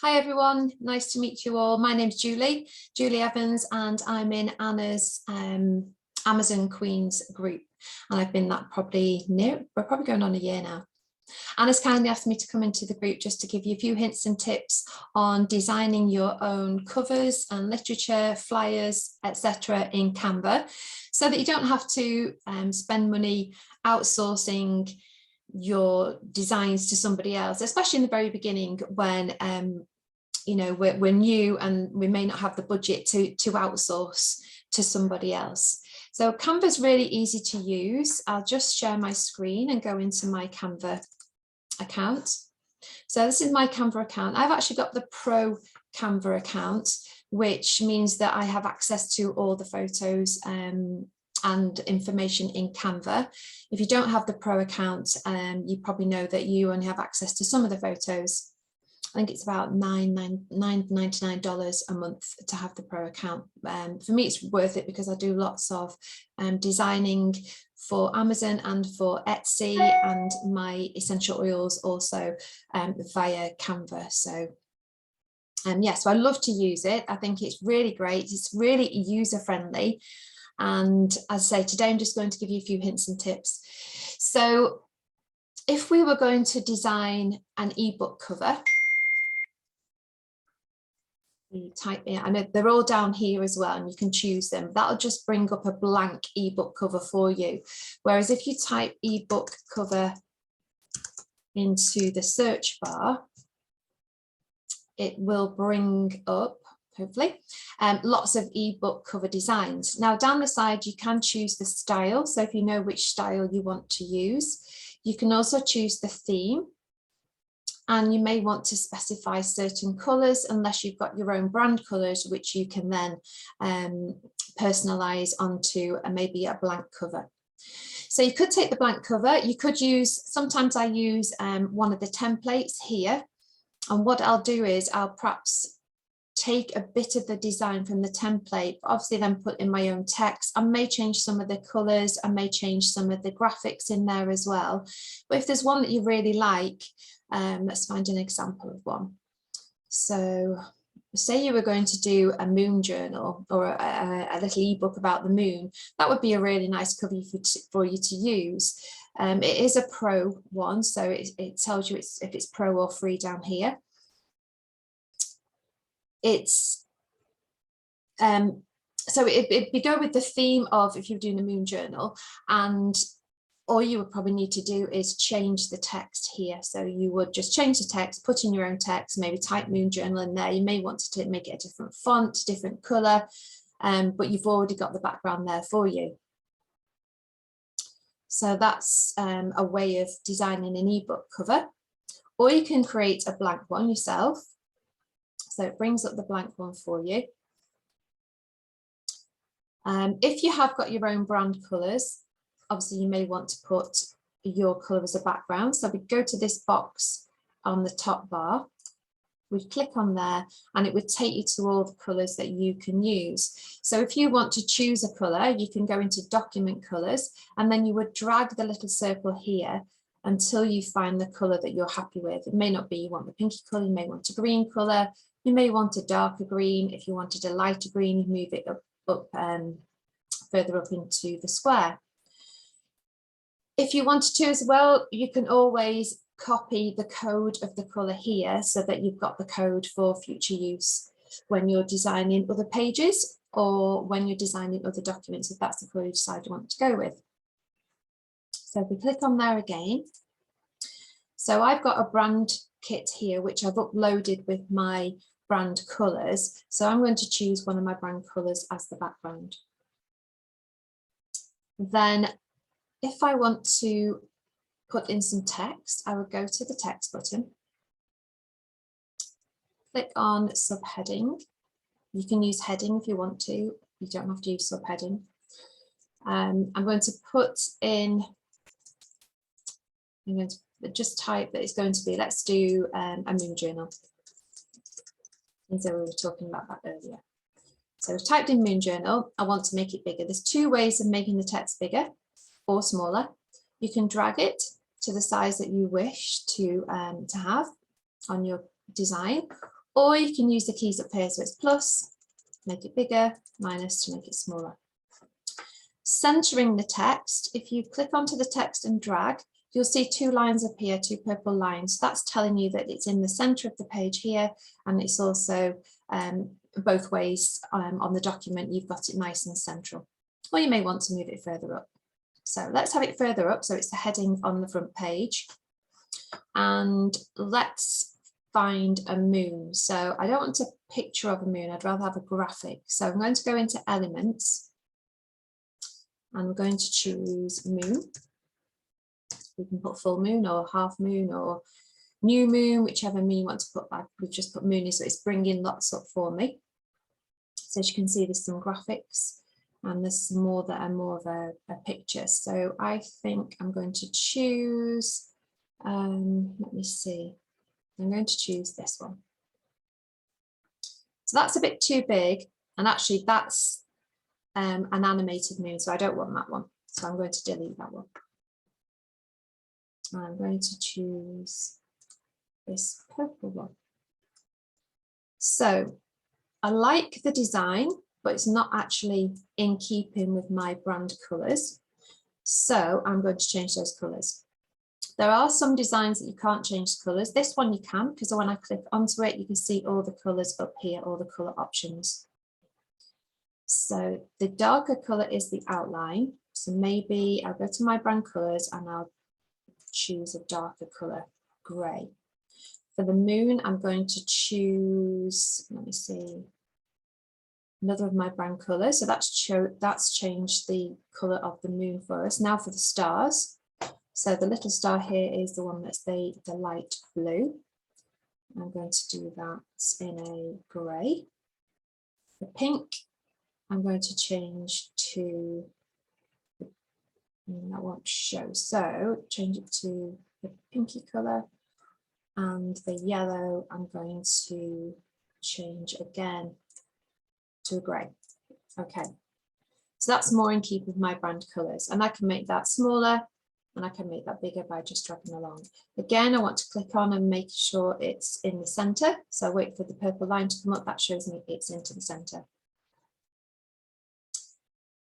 Hi everyone, nice to meet you all. My name's Julie Evans, and I'm in Anna's Amazon Queens group, and I've been that we're probably going on a year now. Anna's kindly asked me to come into the group just to give you a few hints and tips on designing your own covers and literature, flyers, etc. in Canva, so that you don't have to spend money outsourcing your designs to somebody else, especially in the very beginning when you know, we're new and we may not have the budget to outsource to somebody else. So Canva's really easy to use. I'll just share my screen and go into my Canva account. So this is my Canva account. I've actually got the Pro Canva account, which means that I have access to all the photos and information in Canva. If you don't have the Pro account, you probably know that you only have access to some of the photos. I think it's about $9.99 a month to have the Pro account. For me, it's worth it because I do lots of designing for Amazon and for Etsy, and my essential oils also via Canva. So so I love to use it. I think it's really great. It's really user-friendly. And as I say, today I'm just going to give you a few hints and tips. So if we were going to design an ebook cover, you type in, I know they're all down here as well, and you can choose them. That'll just bring up a blank ebook cover for you. Whereas if you type ebook cover into the search bar, it will bring up, hopefully, lots of ebook cover designs. Now down the side, you can choose the style. So if you know which style you want to use, you can also choose the theme. And you may want to specify certain colours unless you've got your own brand colours, which you can then personalise onto maybe a blank cover. So you could take the blank cover. You could use, sometimes I use one of the templates here. And what I'll do is I'll perhaps take a bit of the design from the template, obviously then put in my own text. I may change some of the colours, I may change some of the graphics in there as well. But if there's one that you really like, let's find an example of one. So say you were going to do a moon journal or a little ebook about the moon, that would be a really nice cover for you to use. It is a Pro one, so it tells you if it's Pro or free down here. It's so it'd go with the theme of if you're doing a moon journal, and all you would probably need to do is change the text here. So you would just change the text, put in your own text, maybe type moon journal in there. You may want to make it a different font, different color, but you've already got the background there for you. So that's a way of designing an ebook cover. Or you can create a blank one yourself. So it brings up the blank one for you. If you have got your own brand colours, obviously you may want to put your colour as a background. So we go to this box on the top bar, we click on there, and it would take you to all the colours that you can use. So if you want to choose a colour, you can go into document colours, and then you would drag the little circle here until you find the colour that you're happy with. It may not be you want the pinky colour, you may want a green colour, you may want a darker green. If you wanted a lighter green, you move it up further up into the square. If you wanted to as well, you can always copy the code of the colour here so that you've got the code for future use when you're designing other pages or when you're designing other documents, if that's the colour you decide you want to go with. So if we click on there again, so I've got a brand kit here which I've uploaded with my brand colours. So I'm going to choose one of my brand colours as the background. Then if I want to put in some text, I would go to the text button, click on subheading. You can use heading if you want to, you don't have to use subheading. I'm going to put in, I'm going to just type that it's going to be, let's do a moon journal. And so we were talking about that earlier. So I've typed in moon journal, I want to make it bigger. There's two ways of making the text bigger or smaller. You can drag it to the size that you wish to have on your design, or you can use the keys up here. So it's plus, make it bigger, minus to make it smaller. Centering the text, if you click onto the text and drag, you'll see two lines appear, two purple lines. That's telling you that it's in the center of the page here, and it's also both ways on the document, you've got it nice and central. Or you may want to move it further up. So let's have it further up, so it's the heading on the front page. And let's find a moon. So I don't want a picture of a moon, I'd rather have a graphic. So I'm going to go into Elements, and we're going to choose Moon. We can put full moon or half moon or new moon, whichever moon you want to put back. We've just put moon in, so it's bringing lots up for me. So as you can see, there's some graphics and there's some more that are more of a picture. So I think I'm going to choose, let me see, I'm going to choose this one. So that's a bit too big, and actually that's an animated moon, so I don't want that one. So I'm going to delete that one. I'm going to choose this purple one. So I like the design, but it's not actually in keeping with my brand colours. So I'm going to change those colours. There are some designs that you can't change the colours. This one you can, because when I click onto it, you can see all the colours up here, all the colour options. So the darker colour is the outline. So maybe I'll go to my brand colours and I'll choose a darker colour, grey. For the moon, I'm going to choose, let me see, another of my brand colours. So that's changed the colour of the moon for us. Now for the stars. So the little star here is the one that's the light blue. I'm going to do that in a grey. The pink, I'm going to change to, that won't show, so change it to the pinky colour, and the yellow I'm going to change again to a grey. Okay, so that's more in keep with my brand colours, and I can make that smaller and I can make that bigger by just dragging along. Again, I want to click on and make sure it's in the centre, so wait for the purple line to come up, that shows me it's into the centre.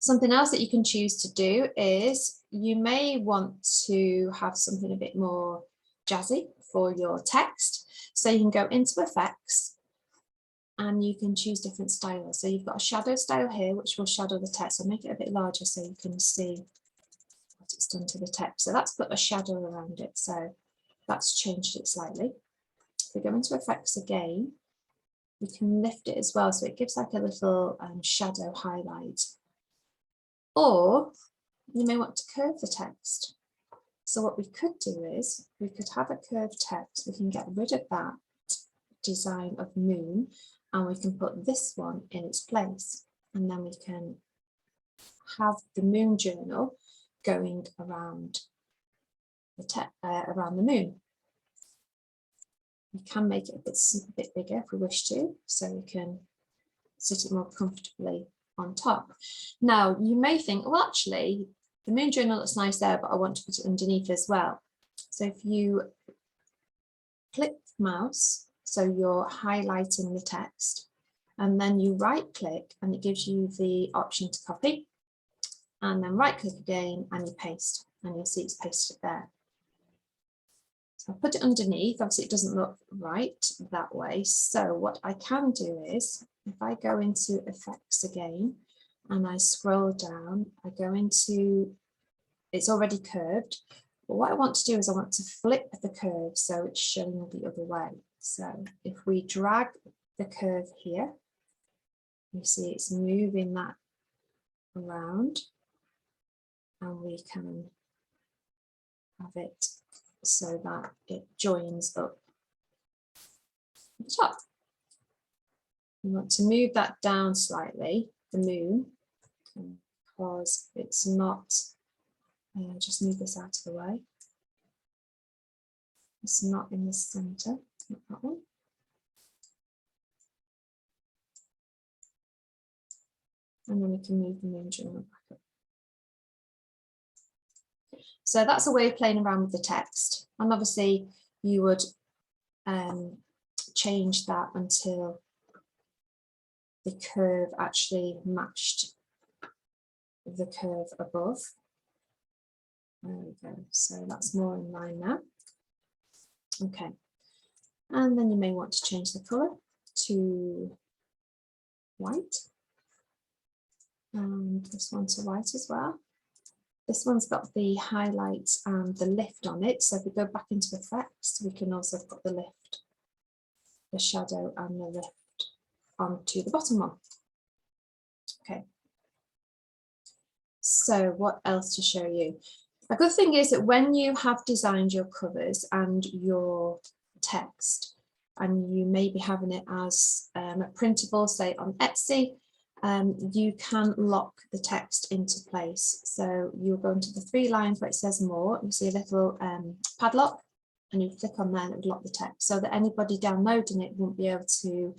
Something else that you can choose to do is you may want to have something a bit more jazzy for your text. So you can go into effects and you can choose different styles. So you've got a shadow style here, which will shadow the text. I'll make it a bit larger so you can see what it's done to the text. So that's put a shadow around it. So that's changed it slightly. If we go into effects again, we can lift it as well. So it gives like a little shadow highlight. Or you may want to curve the text. So what we could do is we could have a curved text. We can get rid of that design of moon and we can put this one in its place. And then we can have the moon journal going around the moon. We can make it a bit bigger if we wish to, so we can sit it more comfortably on top. Now you may think, well, actually the moon journal looks nice there, but I want to put it underneath as well. So if you click mouse, so you're highlighting the text, and then you right click and it gives you the option to copy, and then right click again and you paste, and you'll see it's pasted there. So I'll put it underneath. Obviously it doesn't look right that way, so what I can do is if I go into effects again and I scroll down, I go into, it's already curved, but what I want to do is I want to flip the curve so it's showing the other way. So if we drag the curve here, you see it's moving that around, and we can have it so that it joins up at the top. We want to move that down slightly, the moon, because it's not, just move this out of the way. It's not in the center, not that one. And then we can move the moon journal back up. So that's a way of playing around with the text. And obviously you would change that until the curve actually matched the curve above. There we go. So that's more in line now. Okay. And then you may want to change the colour to white. And this one to white as well. This one's got the highlights and the lift on it. So if we go back into effects, we can also put the lift, the shadow and the lift onto the bottom one. Okay. So what else to show you? A good thing is that when you have designed your covers and your text, and you may be having it as a printable, say on Etsy, you can lock the text into place. So you'll go into the 3 lines where it says more, you see a little padlock, and you click on there and it would lock the text so that anybody downloading it won't be able to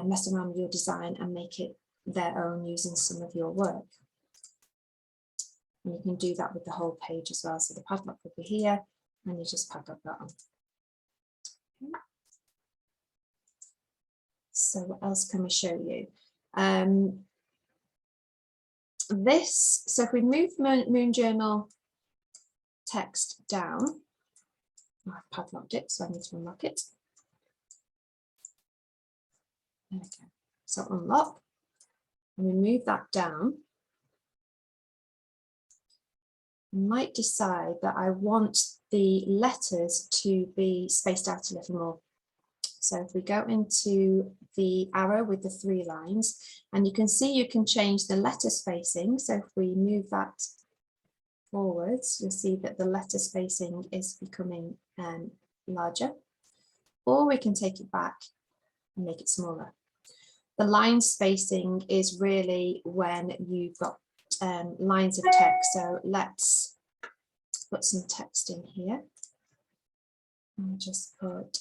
mess around with your design and make it their own using some of your work. And you can do that with the whole page as well. So the padlock will be here and you just padlock that on. So what else can we show you? So if we move Moon Journal text down, I've padlocked it, so I need to unlock it. There we go. So unlock, and we move that down. I might decide that I want the letters to be spaced out a little more. So if we go into the arrow with the 3 lines, and you can see you can change the letter spacing. So if we move that forwards, you'll see that the letter spacing is becoming larger, or we can take it back and make it smaller. The line spacing is really when you've got lines of text. So let's put some text in here. I'll just put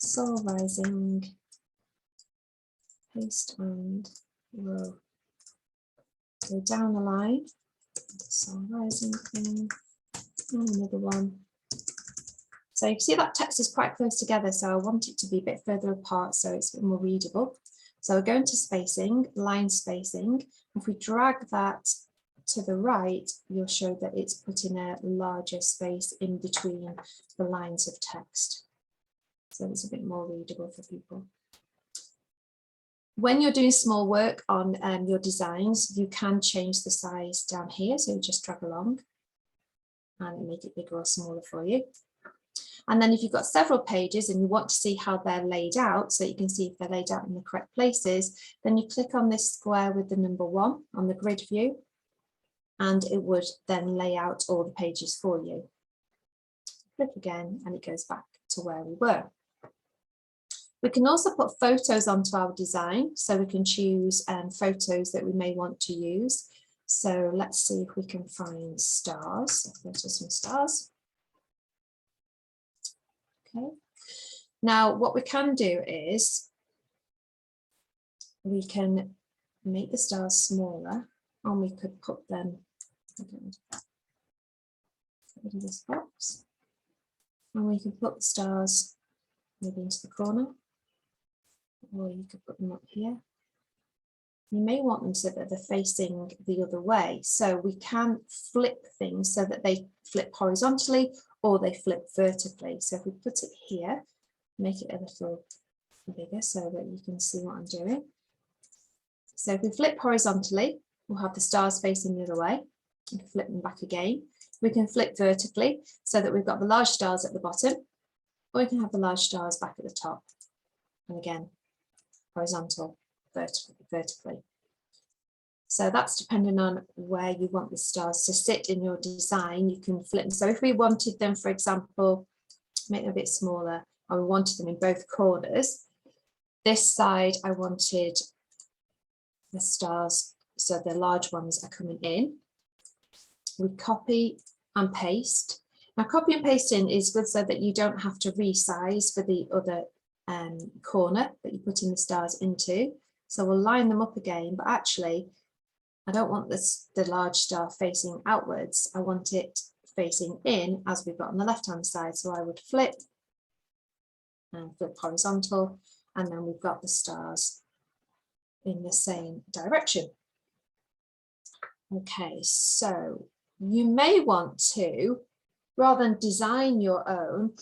Sol Rising, paste and row. Go down the line, Sol Rising thing, and another one. So you can see that text is quite close together, so I want it to be a bit further apart so it's a bit more readable. So we're going to spacing, line spacing. If we drag that to the right, you'll show that it's putting a larger space in between the lines of text. So it's a bit more readable for people. When you're doing small work on your designs, you can change the size down here. So you just drag along and make it bigger or smaller for you. And then if you've got several pages and you want to see how they're laid out, so you can see if they're laid out in the correct places, then you click on this square with the number 1 on the grid view, and it would then lay out all the pages for you. Click again and it goes back to where we were. We can also put photos onto our design, so we can choose photos that we may want to use. So let's see if we can find stars. Let's go to some stars. Okay. Now what we can do is we can make the stars smaller, and we could put them, get rid of this box, and we can put the stars maybe into the corner, or you could put them up here. You may want them so that they're facing the other way. So we can flip things so that they flip horizontally or they flip vertically. So if we put it here, make it a little bigger so that you can see what I'm doing. So if we flip horizontally, we'll have the stars facing the other way. We can flip them back again. We can flip vertically so that we've got the large stars at the bottom, or we can have the large stars back at the top. And again, horizontal, vertically. So that's depending on where you want the stars to sit in your design. You can flip them. So if we wanted them, for example, make them a bit smaller, or we wanted them in both corners, this side I wanted the stars, so the large ones are coming in. We copy and paste. Now copy and pasting is good so that you don't have to resize for the other corner that you put in the stars into. So we'll line them up again, but actually I don't want the large star facing outwards. I want it facing in as we've got on the left hand side. So I would flip and flip horizontal, and then we've got the stars in the same direction. Okay, so you may want to, rather than design your own,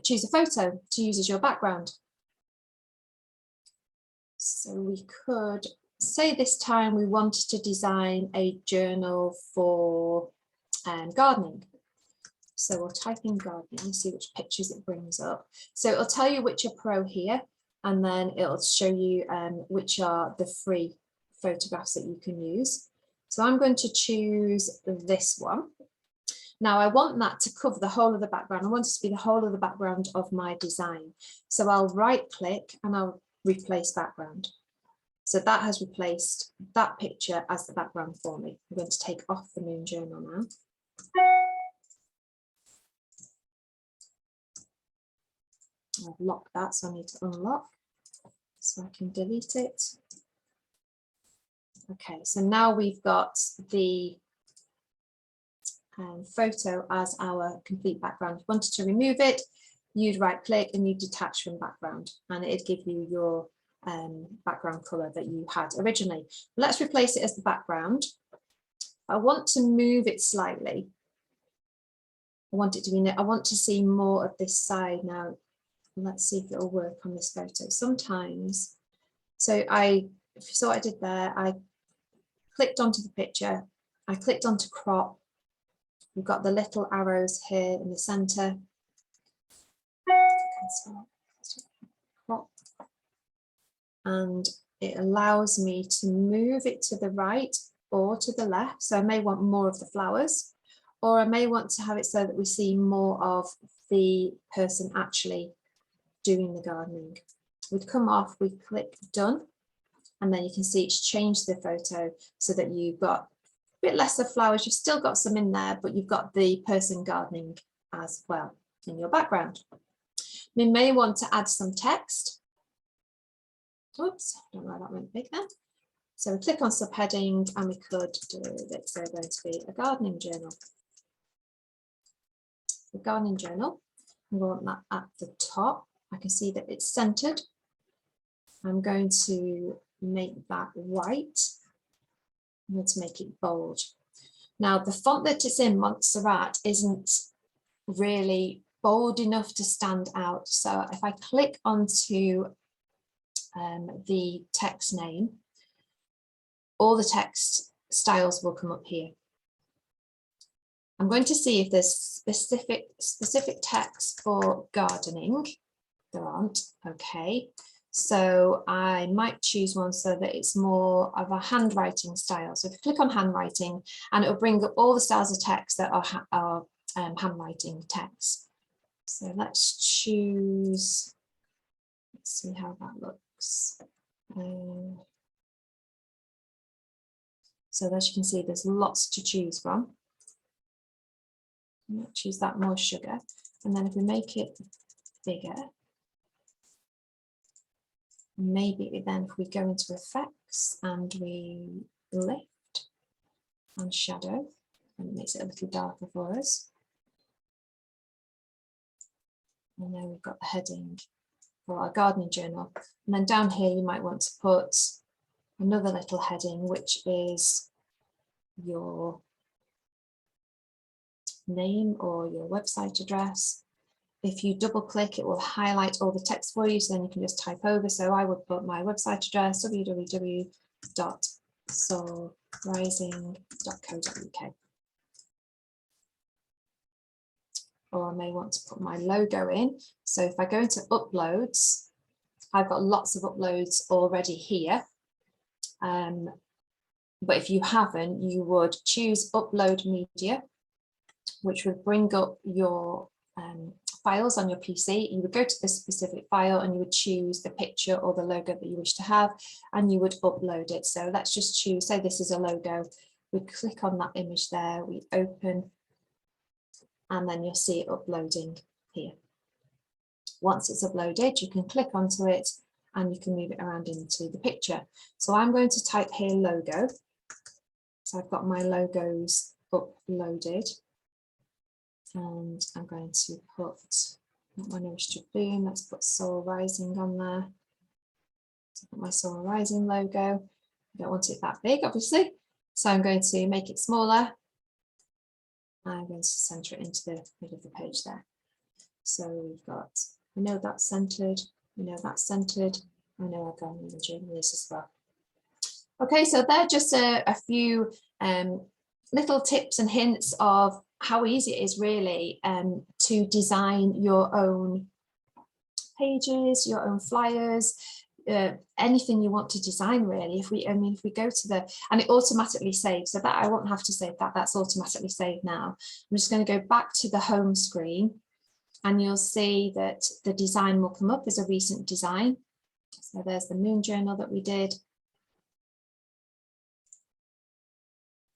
choose a photo to use as your background. So we could say this time we wanted to design a journal for gardening. So we'll type in gardening and see which pictures it brings up. So it'll tell you which are pro here, and then it'll show you which are the free photographs that you can use. So I'm going to choose this one. Now I want that to cover the whole of the background. I want it to be the whole of the background of my design. So I'll right click and I'll replace background. So that has replaced that picture as the background for me. I'm going to take off the moon journal now. I've locked that, so I need to unlock so I can delete it. Okay, so now we've got the photo as our complete background. If you wanted to remove it, you'd right click and you detach from background, and it'd give you your background color that you had originally. Let's replace it as the background. I want to move it slightly. I want it to be, I want to see more of this side now. Let's see if it'll work on this photo. Sometimes, so if you saw what I did there, I clicked onto the picture, I clicked onto crop. We've got the little arrows here in the center. Crop. And it allows me to move it to the right or to the left. So I may want more of the flowers, or I may want to have it so that we see more of the person actually doing the gardening. We'd come off, we click done, and then you can see it's changed the photo so that you've got a bit less of flowers. You've still got some in there, but you've got the person gardening as well in your background. We may want to add some text. Oops, I don't know why that went big then. So we click on subheading and we could do it. So going to be a gardening journal. The gardening journal, we want that at the top. I can see that it's centered. I'm going to make that white. I'm going to make it bold. Now the font that it's in, Montserrat, isn't really bold enough to stand out. So if I click onto the text name, all the text styles will come up here. I'm going to see if there's specific text for gardening. There aren't. Okay, so I might choose one so that it's more of a handwriting style. So if you click on handwriting, and it will bring up all the styles of text that are handwriting text. So let's choose, let's see how that looks. So as you can see, there's lots to choose from. I'm going to choose that more sugar, and then if we make it bigger, maybe then if we go into effects and we lift and shadow, and it makes it a little darker for us. And then we've got the heading for our gardening journal. And then down here, you might want to put another little heading, which is your name or your website address. If you double click, it will highlight all the text for you, so then you can just type over. So I would put my website address, www.soulrising.co.uk. Or I may want to put my logo in. So if I go into uploads, I've got lots of uploads already here. But if you haven't, you would choose upload media, which would bring up your files on your PC. You would go to this specific file and you would choose the picture or the logo that you wish to have, and you would upload it. So let's just choose, say this is a logo. We click on that image there, we open, and then you'll see it uploading here. Once it's uploaded, you can click onto it and you can move it around into the picture. So I'm going to type here logo. So I've got my logos uploaded, and I'm going to put My nourish to bloom. Let's put Soul Rising on there. So put my Soul Rising logo. I don't want it that big, obviously. So I'm going to make it smaller. I'm going to center it into the middle of the page there. So we've got, we know that's centered, we know that's centered, I know I've gone in the journal as well. Okay, so they're just a few little tips and hints of how easy it is really to design your own pages, your own flyers, anything you want to design really. If we go to the, and it automatically saves, so that I won't have to save that, that's automatically saved now. I'm just going to go back to the home screen and you'll see that the design will come up as a recent design. So there's the moon journal that we did.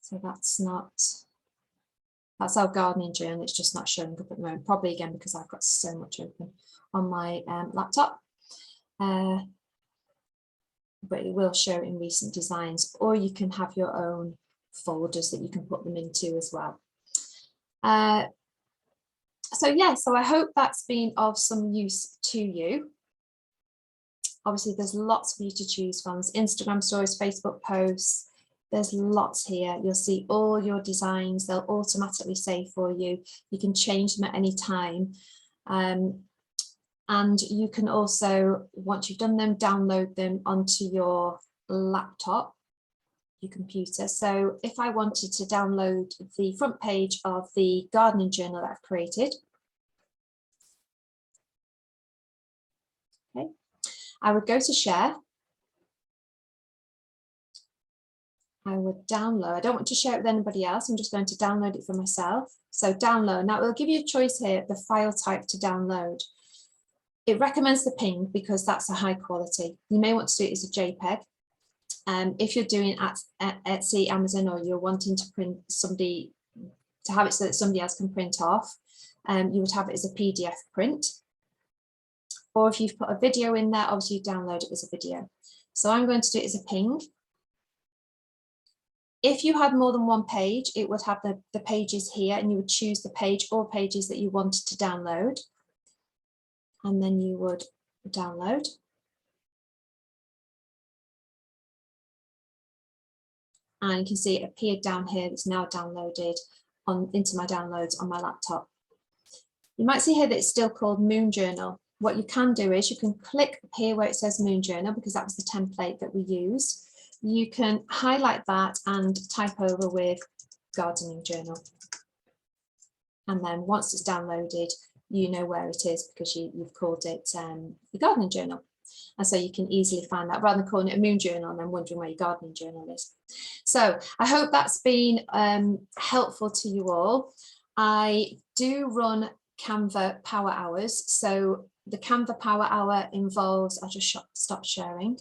So that's our gardening journal, it's just not showing up at the moment, probably again because I've got so much open on my laptop. But it will show in recent designs, or you can have your own folders that you can put them into as well. So yeah, so I hope that's been of some use to you. Obviously there's lots for you to choose from. There's Instagram stories, Facebook posts, there's lots here. You'll see all your designs, they'll automatically save for you. You can change them at any time. And you can also, once you've done them, download them onto your laptop, your computer. So if I wanted to download the front page of the gardening journal that I've created, okay, I would go to share. I would download, I don't want to share it with anybody else, I'm just going to download it for myself. So download, now it'll give you a choice here, the file type to download. It recommends the PNG because that's a high quality. You may want to do it as a JPEG. If you're doing it at Etsy, Amazon, or you're wanting to print somebody, to have it so that somebody else can print off, you would have it as a PDF print. Or if you've put a video in there, obviously you download it as a video. So I'm going to do it as a PNG. If you had more than one page, it would have the pages here, and you would choose the page or pages that you wanted to download. And then you would download. And you can see it appeared down here. It's now downloaded into my downloads on my laptop. You might see here that it's still called Moon Journal. What you can do is you can click here where it says Moon Journal, because that was the template that we used. You can highlight that and type over with Gardening Journal. And then once it's downloaded, you know where it is because you've called it the gardening journal. And so you can easily find that rather than calling it a moon journal and then wondering where your gardening journal is. So I hope that's been helpful to you all. I do run Canva Power Hours. So the Canva Power Hour involves, I'll just stop sharing.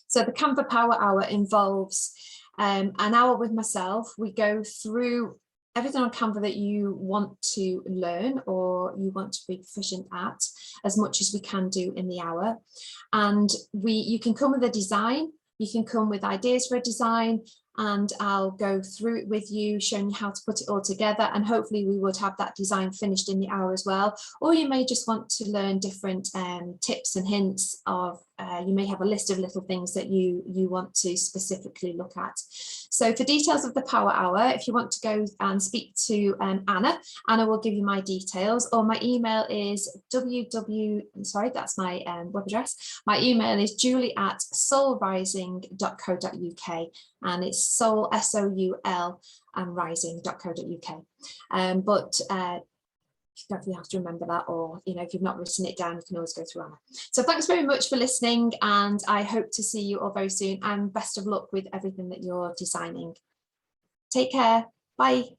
So the Canva Power Hour involves an hour with myself. We go through everything on Canva that you want to learn or you want to be proficient at, as much as we can do in the hour. And you can come with a design, you can come with ideas for a design, and I'll go through it with you, showing you how to put it all together, and hopefully we would have that design finished in the hour as well. Or you may just want to learn different tips and hints of, you may have a list of little things that you want to specifically look at. So for details of the Power Hour, if you want to go and speak to Anna will give you my details, or my email is that's my web address. My email is julie@soulrising.co.uk, and it's soul, S-O-U-L, and rising.co.uk. But you have to remember that, or if you've not written it down, you can always go through Anna. So thanks very much for listening, and I hope to see you all very soon, and best of luck with everything that you're designing. Take care. Bye.